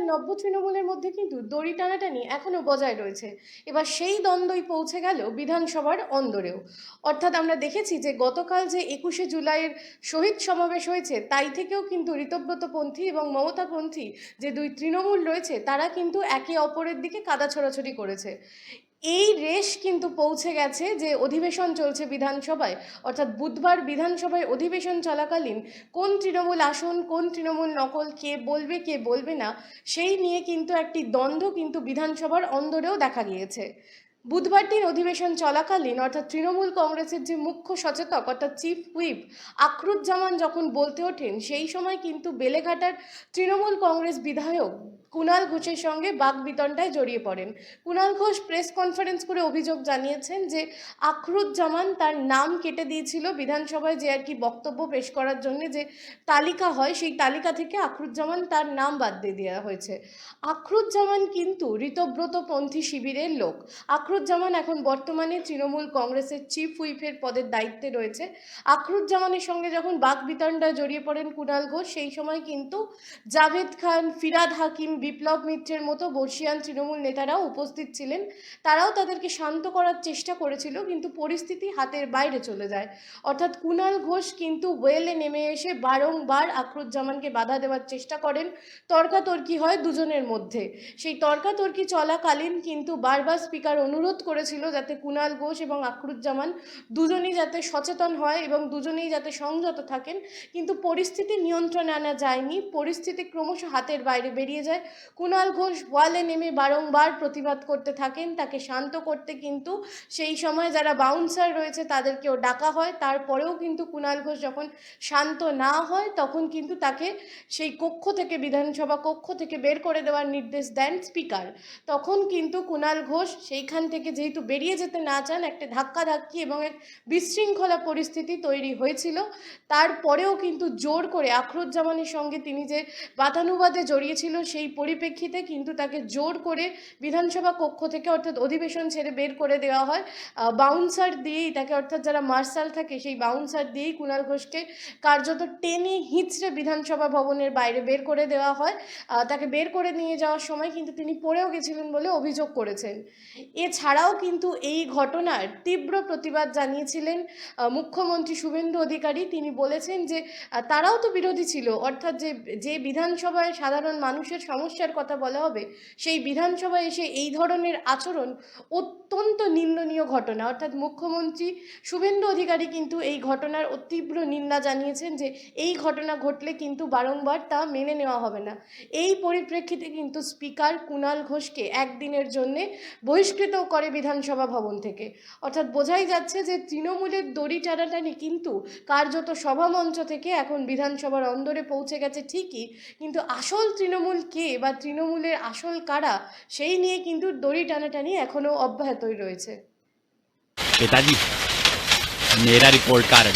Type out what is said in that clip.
নব্য তৃণমূলের মধ্যে কিন্তু দড়ি টানাটানি এখনো বজায় রয়েছে। এবার সেই দ্বন্দ্বই পৌঁছে গেল বিধানসভার অন্দরেও। অর্থাৎ আমরা দেখেছি যে গতকাল যে 21শে জুলাইয়ের শহীদ সমাবেশ হয়েছে তাই থেকেও কিন্তু ঋতব্রতপন্থী এবং মমতাপন্থী যে দুই তৃণমূল রয়েছে তারা কিন্তু একে অপরের দিকে কাদা ছোড়াছুড়ি করেছে। এই রেশ কিন্তু পৌঁছে গেছে যে অধিবেশন চলছে বিধানসভায়, অর্থাৎ বুধবার বিধানসভায় অধিবেশন চলাকালীন কোন তৃণমূল আসন, কোন তৃণমূল নকল, কে বলবে কে বলবে না, সেই নিয়ে কিন্তু একটি দ্বন্দ্ব কিন্তু বিধানসভার অন্দরেও দেখা গিয়েছে। বুধবার দিন অধিবেশন চলাকালীন অর্থাৎ তৃণমূল কংগ্রেসের যে মুখ্য সচেতক অর্থাৎ চিফ হুইপ আখরুজ্জামান যখন বলতে ওঠেন, সেই সময় কিন্তু বেলেঘাটার তৃণমূল কংগ্রেস বিধায়ক কুণাল ঘোষের সঙ্গে বাকবিতণ্ডায় জড়িয়ে পড়েন। কুণাল ঘোষ প্রেস কনফারেন্স করে অভিযোগ জানিয়েছেন যে আখরুজ্জামান তার নাম কেটে দিয়েছিল বিধানসভায় যে আর কি বক্তব্য পেশ করার জন্য যে তালিকা হয়, সেই তালিকা থেকে আখরুজ্জামান তার নাম বাদ দিয়ে দেওয়া হয়েছে। আখরুজ্জামান কিন্তু ঋতব্রতপন্থী শিবিরের লোক। আখরুজ্জামান এখন বর্তমানে তৃণমূল কংগ্রেসের চিফ হুইপের পদের দায়িত্বে রয়েছে। আখরুজ্জামানের সঙ্গে যখন বাকবিতণ্ডায় জড়িয়ে পড়েন কুণাল ঘোষ, সেই সময় কিন্তু জাভেদ খান, ফিরাদ হাকিম, বিপ্লব মিত্রের মতো বর্ষিয়ান তৃণমূল নেতারাও উপস্থিত ছিলেন। তারাও তাদেরকে শান্ত করার চেষ্টা করেছিল, কিন্তু পরিস্থিতি হাতের বাইরে চলে যায়। অর্থাৎ কুণাল ঘোষ কিন্তু ওয়েলে নেমে এসে বারংবার আখরুজ্জামানকে বাধা দেওয়ার চেষ্টা করেন। তর্কাতর্কি হয় দুজনের মধ্যে। সেই তর্কাতর্কি চলাকালীন কিন্তু বারবার স্পিকার অনুরোধ করেছিল যাতে কুণাল ঘোষ এবং আখরুজ্জামান দুজনেই যাতে সচেতন হয় এবং দুজনেই যাতে সংযত থাকেন, কিন্তু পরিস্থিতি নিয়ন্ত্রণে আনা যায়নি। পরিস্থিতি ক্রমশ হাতের বাইরে বেরিয়ে যায়। কুণাল ঘোষ ওয়ালে নেমে বারংবার প্রতিবাদ করতে থাকেন। তাকে শান্ত করতে কিন্তু সেই সময় যারা বাউন্সার রয়েছে তাদেরকেও ডাকা হয়। তারপরেও কিন্তু কুণাল ঘোষ যখন শান্ত না হয় তখন কিন্তু তাকে সেই কক্ষ থেকে, বিধানসভা কক্ষ থেকে বের করে দেওয়ার নির্দেশ দেন স্পিকার। তখন কিন্তু কুণাল ঘোষ সেইখান থেকে যেহেতু বেরিয়ে যেতে না চান, একটা ধাক্কাধাক্কি এবং এক বিশৃঙ্খলা পরিস্থিতি তৈরি হয়েছিল। তারপরেও কিন্তু জোর করে আখরুজ্জামানের সঙ্গে তিনি যে বাদানুবাদে জড়িয়েছিল সেই পরিপ্রেক্ষিতে কিন্তু তাকে জোর করে বিধানসভা কক্ষ থেকে অর্থাৎ অধিবেশন ছেড়ে বের করে দেওয়া হয়। বাউন্সার দিয়েই তাকে, অর্থাৎ যারা মার্শাল থাকে সেই বাউন্সার দিয়েই কুণাল ঘোষকে কার্যত টেনে হিঁচড়ে বিধানসভা ভবনের বাইরে বের করে দেওয়া হয়। তাকে বের করে নিয়ে যাওয়ার সময় কিন্তু তিনি পড়েও গেছিলেন বলে অভিযোগ করেছেন। এছাড়াও কিন্তু এই ঘটনার তীব্র প্রতিবাদ জানিয়েছিলেন মুখ্যমন্ত্রী শুভেন্দু অধিকারী। তিনি বলেছেন যে তারাও তো বিরোধী ছিল, অর্থাৎ যে বিধানসভায় সাধারণ মানুষের সমস্যার কথা বলা হবে সেই বিধানসভায় এসে এই ধরনের আচরণ অত্যন্ত নিন্দনীয় ঘটনা। অর্থাৎ মুখ্যমন্ত্রী শুভেন্দু অধিকারী কিন্তু এই ঘটনার তীব্র নিন্দা জানিয়েছেন যে এই ঘটনা ঘটলে কিন্তু বারংবার তা মেনে নেওয়া হবে না। এই পরিপ্রেক্ষিতে কিন্তু স্পিকার কুণাল ঘোষকে একদিনের জন্যে বহিষ্কৃত করে বিধানসভা ভবন থেকে। অর্থাৎ বোঝাই যাচ্ছে যে তৃণমূলের দড়ি টানাটানি কিন্তু কার্যত সভামঞ্চ থেকে এখন বিধানসভার অন্দরে পৌঁছে গেছে ঠিকই, কিন্তু আসল তৃণমূল কে বা তৃণমূলের আসল কারা, সেই নিয়ে কিন্তু দড়ি টানাটানি এখনও অব্যাহতই রয়েছে। पिताजी, मेरा रिपोर्ट कार्ड।